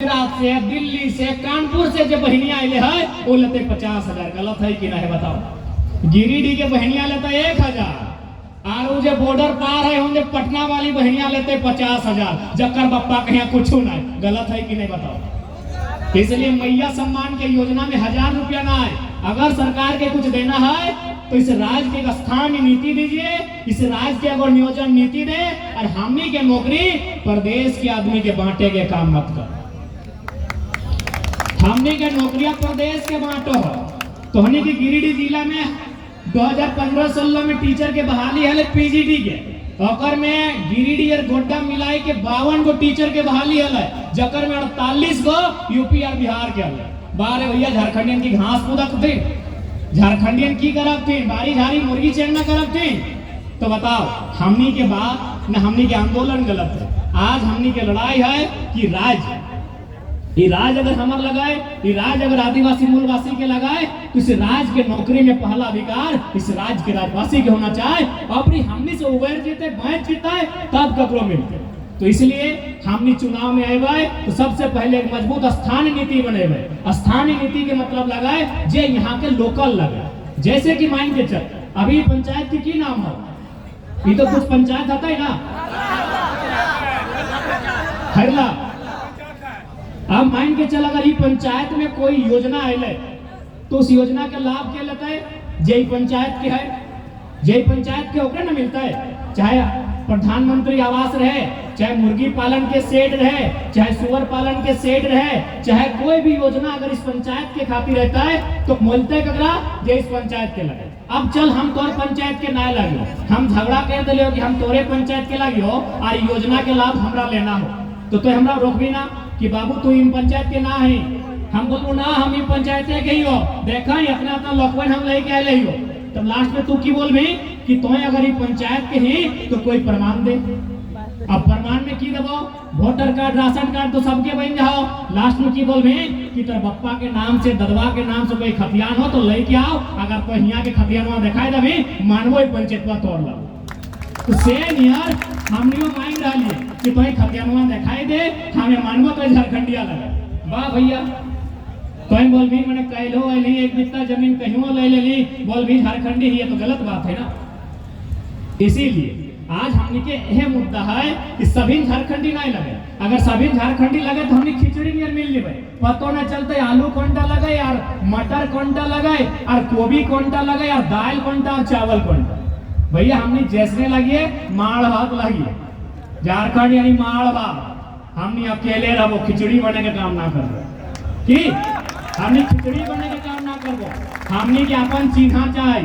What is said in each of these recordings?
गुजरात से, दिल्ली से, कानपुर से जो बहनियां आए है वो लेते 50,000। गलत है कि नहीं बताओ। गिरिडीह के बहनियां लेते 1,000 और वो जो बॉर्डर पार है उनके पटना वाली बहनियां लेते 50,000। जकर बप्पा के यहाँ कुछ नहीं। गलत है कि नहीं बताओ। इसलिए मैया सम्मान के योजना में 1,000 रुपया ना आए। अगर सरकार के कुछ देना है तो इस राज्य के स्थानीय नीति दीजिए, इस राज्य के अगर नियोजन नीति दे और हमनी के नौकरी प्रदेश के आदमी के बांटे के काम मत कर। हमने के नौकरियां प्रदेश के बांटो हो। तो हमने के गिरिडीह जिला में 2015-16 में टीचर के बहाली है पीजीडी के, और में गिरिडीह और गोड्डा मिलाई के 52 गो टीचर के बहाली है, जकर में 48 गो यूपी और बिहार के है। बारे भैया झारखंडियन की घास कूदक थे, झारखंडियन की करब थे, बारी झारी मुर्गी चेंगना करब थे। तो बताओ हमनी के बात न हमनी के आंदोलन गलत है। आज हमनी के लड़ाई है कि राज अगर हमार लगाए, ये राज अगर आदिवासी मूलवासी के लगाए तो इस राज के नौकरी में पहला अधिकार इस राज के राजवासी के होना चाहिए। अपनी हमनी से उबैर जीते बैंक जीता है तब ककरो मिलते। तो इसलिए हमनी चुनाव में आए तो सबसे पहले एक मजबूत स्थानीय नीति बने। स्थानीय नीति के मतलब लगाए जे यहाँ के लोकल लगे। जैसे कि मान के चल अभी पंचायत की नाम हो, ये तो कुछ पंचायत आता है ना हरला। अब मान के चल अगर ये पंचायत में कोई योजना आए तो उस योजना के लाभ क्या लेता है? जय पंचायत के है, जय पंचायत के होकर ना मिलता है। चाहे प्रधानमंत्री आवास रहे, चाहे मुर्गी पालन के सेट रहे, चाहे सुअर पालन के सेट रहे, चाहे कोई भी योजना अगर इस पंचायत के खातिर रहता है तो मिलते ककरा जे इस पंचायत के लगे। अब चल हम तोर पंचायत के ना लगे, हम झगड़ा कर दिले कि हम तोरे पंचायत के लगे हो और योजना के लाभ हमरा लेना हो, तो हमरा रोकबी ना कि बाबू तू इन पंचायत के ना है। हम बोलू ना हम इन पंचायत के ही हो, देखा ही अपना अपना लॉकवन हम लेके आए हो। तब लास्ट में तू की बोल भी कि तुम्हें अगर ये पंचायत के ही तो कोई प्रमाण दे। अब प्रमाण में की देवो? वोटर कार्ड, राशन कार्ड तो सबके बन जाओ। लास्ट में की बोल भी कि तेरे बप्पा के नाम से, ददवा के नाम से कोई खतियान हो तो लेके आओ। अगर कोई यहाँ के खतियान दिखाई दे मानवो पंचायत तोड़ लो। तो सेम यार हमनियो मांग डालिए कि तुम्हें खतियानुआ दिखाई दे, हमें मानवो तो झारखंडिया लगे। वाह भैया तुम बोल भी मैंने कहलो नहीं एक बित्ता जमीन कहीं ले ली, बोल भी झारखंडी ही है, तो गलत बात है ना। इसीलिए आज हमने के यह मुद्दा है कि सभी झारखंडी नहीं लगे। अगर सभी झारखंडी लगे तो हमने खिचड़ी में मिल लेवे, पतो न चलते आलू कोंटा लगे यार, मटर कोंटा लगे और गोभी कोंटा लगे और दाल कोंटा और चावल कोंटा। भैया हमने जैसने लगी माड़ हाथ लगी झारखंड यानी माड़वा, हमने अकेले रहो खिचड़ी बने के काम ना कर कि हमने खिचड़ी बने के काम ना करबो। हमने के अपन चिन्हा चाहे,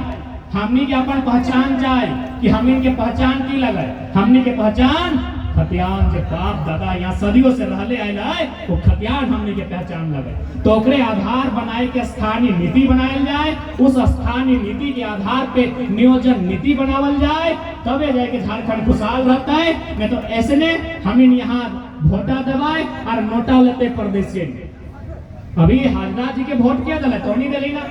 हमने के अपन पहचान चाहे कि हमने के पहचान की लगे। हमने के पहचान खतियान जो बाप दादा यहाँ सदियों से रहले आए वो खतियान हमने के पहचान लगे। तो ओकरे आधार बनाए के स्थानीय नीति बनायल जाए, उस स्थानीय नीति के आधार पे नियोजन नीति बनावल जाए, तबे जाके झारखंड खुशहाल रहता है। नहीं तो ऐसे ने हमें यहाँ वोटा दबाए और नोटा लेते प्रदेश से। अभी हाजरा जी के वोट क्या दिला तो नहीं दिली ना,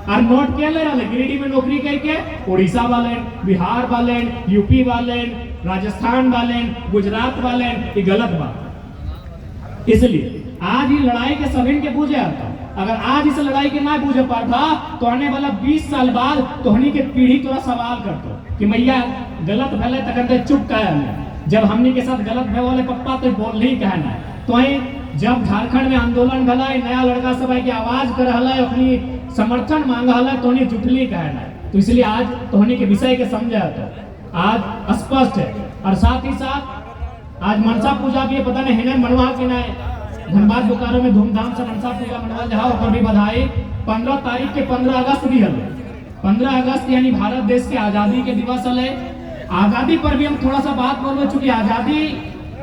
और नोट क्या ले रहा गिरिडीह में नौकरी करके उड़ीसा वाले, बिहार वाले, यूपी वाले, राजस्थान वाले, गुजरात वाले, ये गलत बात। इसलिए आज ये लड़ाई के सभी के बूझे आता। अगर आज इस लड़ाई के ना बूझे पाता तो आने वाला 20 साल बाद तोहनी के पीढ़ी तोरा सवाल करतो कि मैया गलत भले तक चुप कहे, जब हमनी के साथ गलत भले वाले पप्पा तो बोल ही कहना। तो जब झारखंड में आंदोलन भला नया लड़का सब की आवाज कर रहा है, अपनी समर्थन मांगा है, तो जुटली कहना। तो इसलिए आज तोहनी के विषय के समझा तो आज स्पष्ट है। और साथ ही साथ आज मनसा पूजा भी पता नहीं है मनवा के ना, धनबाद बोकारो में धूमधाम से मनसा पूजा मनवा जाओ और भी बधाई। 15 तारीख के 15 अगस्त भी है, 15 अगस्त यानी भारत देश के आजादी के दिवस है। आजादी पर भी हम थोड़ा सा बात बोलो, चूंकि आजादी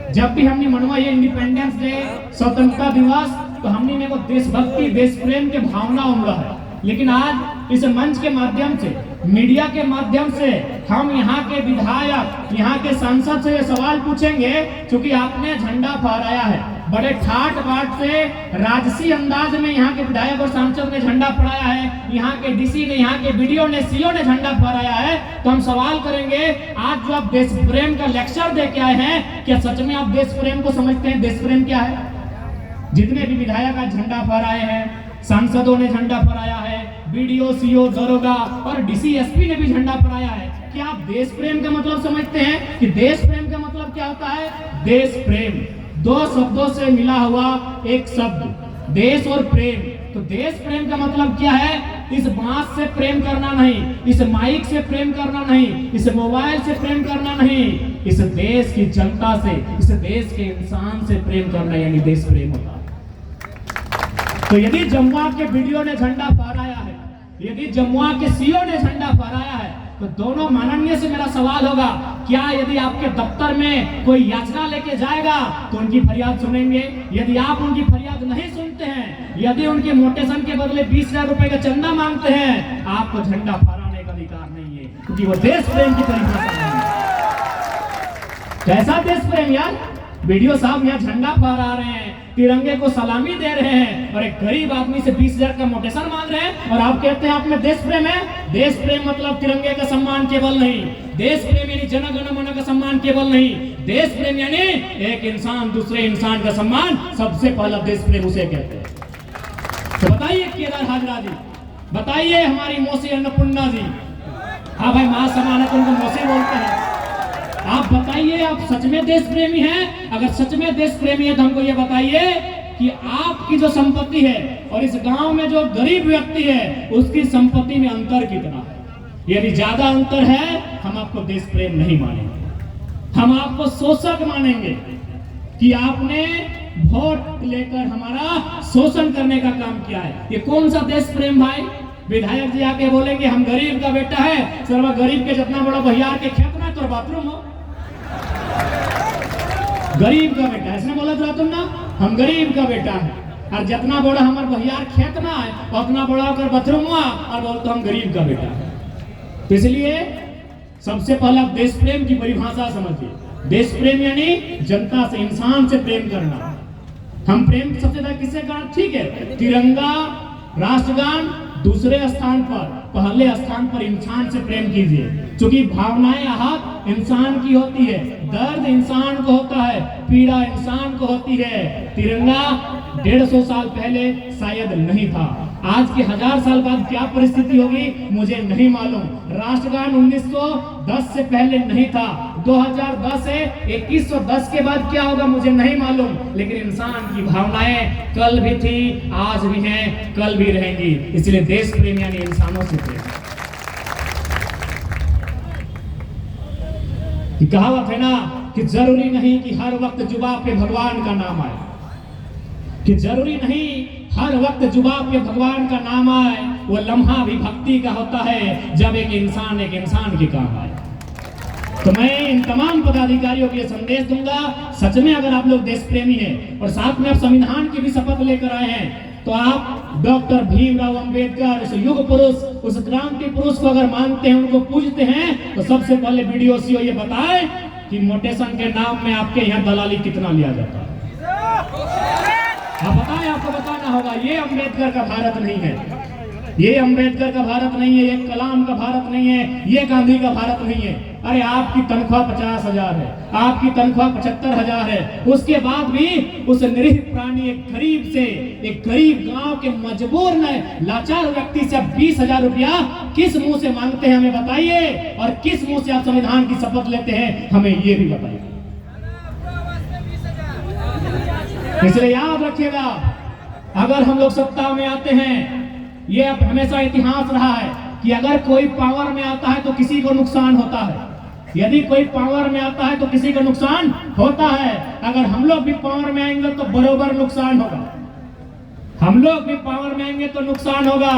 जब भी हमने मनवा ये इंडिपेंडेंस डे, स्वतंत्रता दिवस, तो हमने में वो देशभक्ति, देश प्रेम के भावना उमड़ा है। लेकिन आज इस मंच के माध्यम से, मीडिया के माध्यम से हम यहाँ के विधायक, यहाँ के सांसद से ये सवाल पूछेंगे, क्योंकि आपने झंडा फहराया है बड़े ठाट बाट से, राजसी अंदाज में यहाँ के विधायक और सांसद ने झंडा फहराया है, यहाँ के डीसी ने, यहाँ के बीडीओ ने, सीओ ने झंडा फहराया है। तो हम सवाल करेंगे, आज जो आप देश प्रेम का लेक्चर दे के आए हैं, क्या सच में आप देश प्रेम को समझते हैं? देश प्रेम क्या है? जितने भी विधायक का झंडा फहराए हैं, सांसदों ने झंडा फहराया है, बीडीओ, सीओ, दरोगा और डीसी, एसपी ने भी झंडा फहराया है। क्या आप देश प्रेम का मतलब समझते हैं कि देश प्रेम का मतलब क्या होता है? देश प्रेम दो शब्दों से मिला हुआ एक शब्द, देश और प्रेम। तो देश प्रेम का मतलब क्या है? इस बांस से प्रेम करना नहीं, इस माइक से प्रेम करना नहीं, इस मोबाइल से प्रेम करना नहीं, इस देश की जनता से, इस देश के इंसान से प्रेम करना, यानी देश प्रेम होता है। तो यदि जमुआ के वीडियो ने झंडा फहराया है, यदि जमुआ के सीओ ने झंडा फहराया है, तो दोनों माननीय से मेरा सवाल होगा, क्या यदि आपके दफ्तर में कोई याचना लेके जाएगा तो उनकी फरियाद सुनेंगे? यदि आप उनकी फरियाद नहीं सुनते हैं, यदि उनके मोटेशन के बदले 20,000 रुपए का चंदा मांगते हैं, आपको झंडा फहराने का अधिकार नहीं है, क्योंकि वो देश प्रेम की परिभाषा नहीं है। कैसा देश प्रेम यार? वीडियो साहब यहाँ झंडा फहरा रहे हैं, तिरंगे को सलामी दे रहे हैं और एक गरीब आदमी से 20,000 का मोटेशन मांग रहे हैं, और आप कहते हैं आप में देश प्रेम है? देश प्रेम मतलब तिरंगे का सम्मान केवल नहीं, देश प्रेम यानी जन गण मन का सम्मान केवल नहीं, देश प्रेम यानी एक इंसान दूसरे इंसान का सम्मान, सबसे पहला देश प्रेम उसे कहते हैं। तो बताइए केदार हाजरा जी, बताइए हमारी मौसी अन्नपूर्णा जी, हाँ भाई महासमान है तो उनको मौसी बोलते हैं, आप बताइए आप सच में देश प्रेमी हैं? अगर सच में देश प्रेमी है तो हमको ये बताइए कि आपकी जो संपत्ति है और इस गांव में जो गरीब व्यक्ति है उसकी संपत्ति में अंतर कितना है? यदि ज्यादा अंतर है, हम आपको देश प्रेम नहीं मानेंगे, हम आपको शोषक मानेंगे कि आपने वोट लेकर हमारा शोषण करने का काम किया है। ये कौन सा देश प्रेम भाई? विधायक जी आके बोलेंगे हम गरीब का बेटा है, सर्व गरीब के जितना बड़ा भैया के खेत में तो बाथरूम हो, गरीब का बेटा ऐसा बोला था तुम ना, हम गरीब का बेटा है, और जितना बड़ा हमारे भैया खेत ना है उतना बड़ा होकर बाथरूम हुआ और बोलते हम गरीब का बेटा है। तो इसलिए सबसे पहला देश प्रेम की परिभाषा समझिए। देश प्रेम यानी जनता से, इंसान से प्रेम करना। हम प्रेम सबसे ज्यादा किससे करना? ठीक है, तिरंगा, राष्ट्रगान दूसरे स्थान पर, पहले स्थान पर इंसान से प्रेम कीजिए, क्योंकि भावनाएं आहत इंसान की होती है, दर्द इंसान को होता है, पीड़ा इंसान को होती है। तिरंगा 150 साल पहले शायद नहीं था, आज के 1000 साल बाद क्या परिस्थिति होगी मुझे नहीं मालूम। राष्ट्रगान 1910 से पहले नहीं था, 2010 से 2110 के बाद क्या होगा मुझे नहीं मालूम, लेकिन इंसान की भावनाएं कल भी थी, आज भी हैं, कल भी रहेंगी। इसलिए देश प्रेम यानी इंसानों से प्रेम। कहावत है ना कि जरूरी नहीं कि हर वक्त जुबान पे भगवान का नाम आए, कि जरूरी नहीं हर वक्त जुबान पे भगवान का नाम आए, वो लम्हा भी भक्ति का होता है जब एक इंसान के काम आए। तो मैं इन तमाम पदाधिकारियों के संदेश दूंगा, सच में अगर आप लोग देश प्रेमी हैं और साथ में आप संविधान की भी शपथ लेकर आए हैं, तो आप डॉक्टर भीमराव अंबेडकर, उस युग पुरुष, उस क्रांति पुरुष को अगर मानते हैं, उनको पूजते हैं, तो सबसे पहले वीडियो सीओ ये बताए कि मोटेशन के नाम में आपके यहाँ दलाली कितना लिया जाता है। आप बताएं, आपको बताना होगा। ये अंबेडकर का भारत नहीं है, ये अंबेडकर का भारत नहीं है, ये कलाम का भारत नहीं है, ये गांधी का भारत नहीं है। अरे आपकी तनख्वाह 50,000 है, आपकी तनख्वाह 75,000 है, उसके बाद भी उस निरीह प्राणी, एक गरीब गांव के मजबूर लाचार व्यक्ति से 20,000 रुपया किस मुंह से मांगते हैं हमें बताइए, और किस मुंह से आप संविधान की शपथ लेते हैं हमें ये भी बताइए। इसलिए याद रखिएगा, अगर हम लोग सत्ता में आते हैं, ये अब हमेशा इतिहास रहा है कि अगर कोई पावर में आता है तो किसी को नुकसान होता है, यदि कोई पावर में आता है तो किसी को नुकसान होता है। अगर हम लोग भी पावर में आएंगे तो बरोबर नुकसान होगा, हम लोग भी पावर में आएंगे तो नुकसान होगा,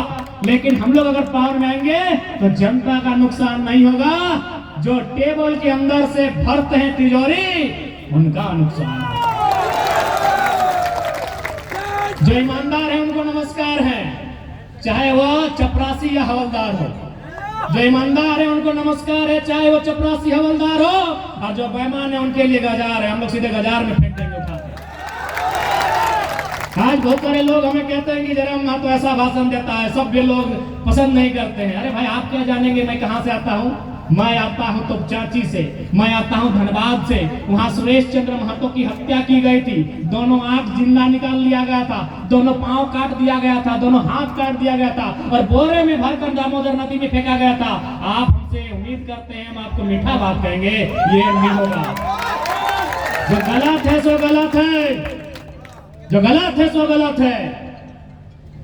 लेकिन हम लोग अगर पावर में आएंगे तो जनता का नुकसान नहीं होगा, जो टेबल के अंदर से भरते हैं तिजोरी उनका नुकसान है। जो ईमानदार है उनको नमस्कार है, चाहे वो चपरासी या हवलदार हो। जो ईमानदार है उनको नमस्कार है, चाहे वो चपरासी हवलदार हो, और जो बेईमान है उनके लिए गजार है, हम लोग सीधे गजार में फेंक देंगे उठा के। आज बहुत सारे लोग हमें कहते हैं कि जरा ना तो ऐसा भाषण देता है, सब भी लोग पसंद नहीं करते हैं। अरे भाई आप क्या जानेंगे मैं कहां से आता हूं, मैं आता हूं तो चाची से, मैं आता हूं धनबाद से, वहां सुरेश चंद्र महतो की हत्या की गई थी, दोनों आंख जिंदा निकाल लिया गया था, दोनों पांव काट दिया गया था, दोनों हाथ काट दिया गया था और बोरे में भरकर दामोदर नदी में फेंका गया था। आप हमसे उम्मीद करते हैं हम आपको मीठा बात कहेंगे, ये नहीं होगा। जो गलत है सो गलत है, जो गलत है सो गलत है।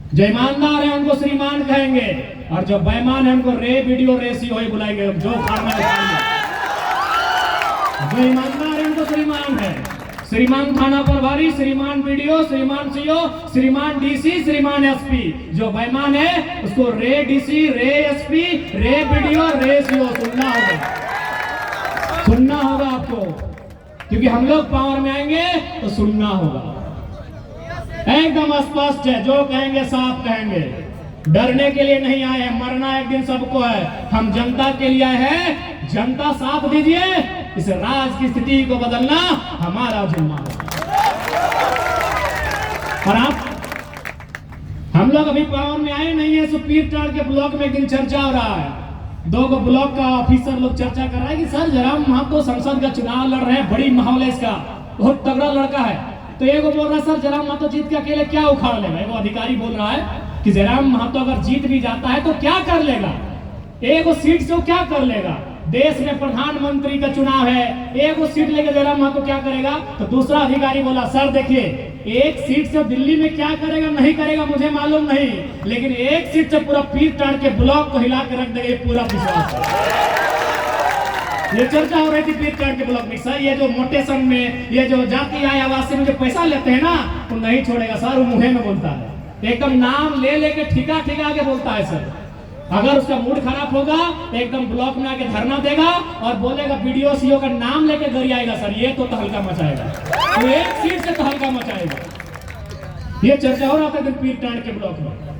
जो ईमानदार है उनको श्रीमान कहेंगे और जो बेईमान है उनको रे वीडियो रेसी हो बुलाएंगे। जो खाना खाएंगे, जो ईमानदार है उनको श्रीमान है, श्रीमान थाना प्रभारी, श्रीमान वीडियो, श्रीमान सीओ, श्रीमान डीसी, श्रीमान एसपी। जो बेईमान है उसको रे डीसी, रे एसपी, रे वीडियो, रे सीओ सुनना होगा, सुनना होगा आपको, क्योंकि हम लोग पावर में आएंगे तो सुनना होगा। एकदम स्पष्ट है, जो कहेंगे साफ कहेंगे, डरने के लिए नहीं आए हैं, मरना एक दिन सबको है। हम जनता के लिए आए हैं, जनता साथ दीजिए, इस राज की स्थिति को बदलना हमारा जिम्मा है। और आप हम लोग अभी पावर में आए नहीं है, सुपीरटाड़ के ब्लॉक में एक दिन चर्चा हो रहा है, दो को ब्लॉक का ऑफिसर लोग चर्चा कर रहा है कि सर जयराम महतो संसद का चुनाव लड़ रहे हैं, बड़ी माहौल है इसका, बहुत तगड़ा लड़का है। तो एगो बोल रहा है सर जयराम महतो जीत के अकेले क्या उखाड़ लेगा। एगो अधिकारी बोल रहा है कि जयराम महतो अगर जीत भी जाता है तो क्या कर लेगा, एगो सीट से वो क्या कर लेगा, देश में प्रधानमंत्री का चुनाव है, एगो सीट लेके जयराम महतो क्या करेगा। तो दूसरा अधिकारी बोला सर देखिए, एक सीट से दिल्ली में क्या करेगा नहीं करेगा मुझे मालूम नहीं, लेकिन एक सीट से पूरा पीरटाड़ के ब्लॉक को हिला के रख देगा, पूरा विश्वास है। ये चर्चा हो रही थी पीरटाड़ के ब्लॉक में, सर ये जो मोटेशन में ये जो जाति आय आवास से मुझे पैसा लेते हैं ना तो नहीं छोड़ेगा सर, वो मुंह में बोलता है, एकदम नाम ले लेके ठिका ठिका के बोलता है सर। अगर उसका मूड खराब होगा एकदम ब्लॉक में आके धरना देगा और बोलेगा वीडियो सीओ का नाम लेके घर आएगा सर, ये तो हल्का मचाएगा, तो एक सीट से तो हल्का मचाएगा। ये चर्चा हो रहा था पीरटाड़ के ब्लॉक में।